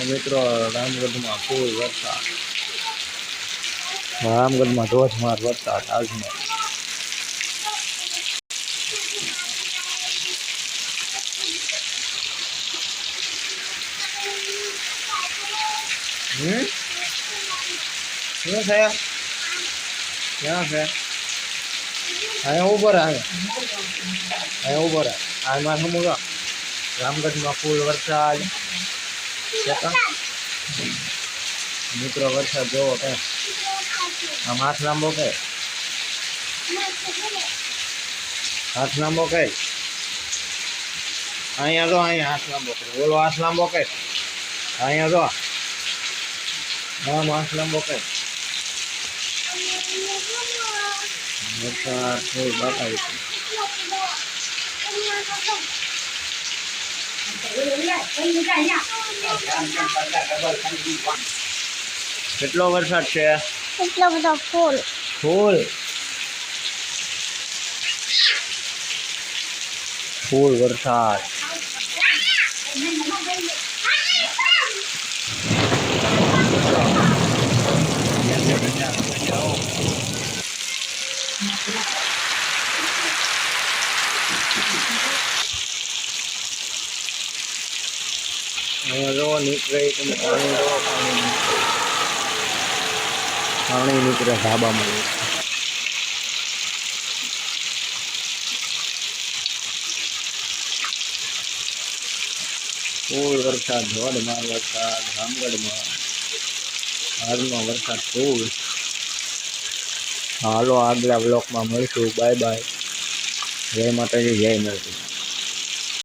મિત્રો રામગઢમાં ફૂલ વરસાદ, રામગઢમાં ધોધમાર વરસાદ આજનો. શું છે? ક્યાં છે? અહીંયા ઉભો રહે, અહીંયા ઉભો રહે. આમાં શું બોલો? રામગઢમાં ફૂલ વરસાદ. મિત્રો વરસાદ જોવો કે આમ હાથ લાંબો કે હાથ લાંબો કે અહીંયા જો, અહીંયા હાથ લાંબો કરે, બોલો હાથ લાંબો કે અહીંયા જો, આમ હાથ લાંબો કે વરસાદ ફૂલ બતાવી છે. કેટલો વરસાદ છે? કેટલો બધો ફૂલ ફૂલ ફૂલ વરસાદ. જો નીકળે તમે પાણી, જો પાણી નીકળે ધાબામાં. ફૂલ વરસાદ, ધોધમાર વરસાદ રામગઢમાં. આજનો વરસાદ ફૂલ. હાલો આગલા બ્લોકમાં મળીશું. Bye bye. જય માતાજી, જય નરસિંહ.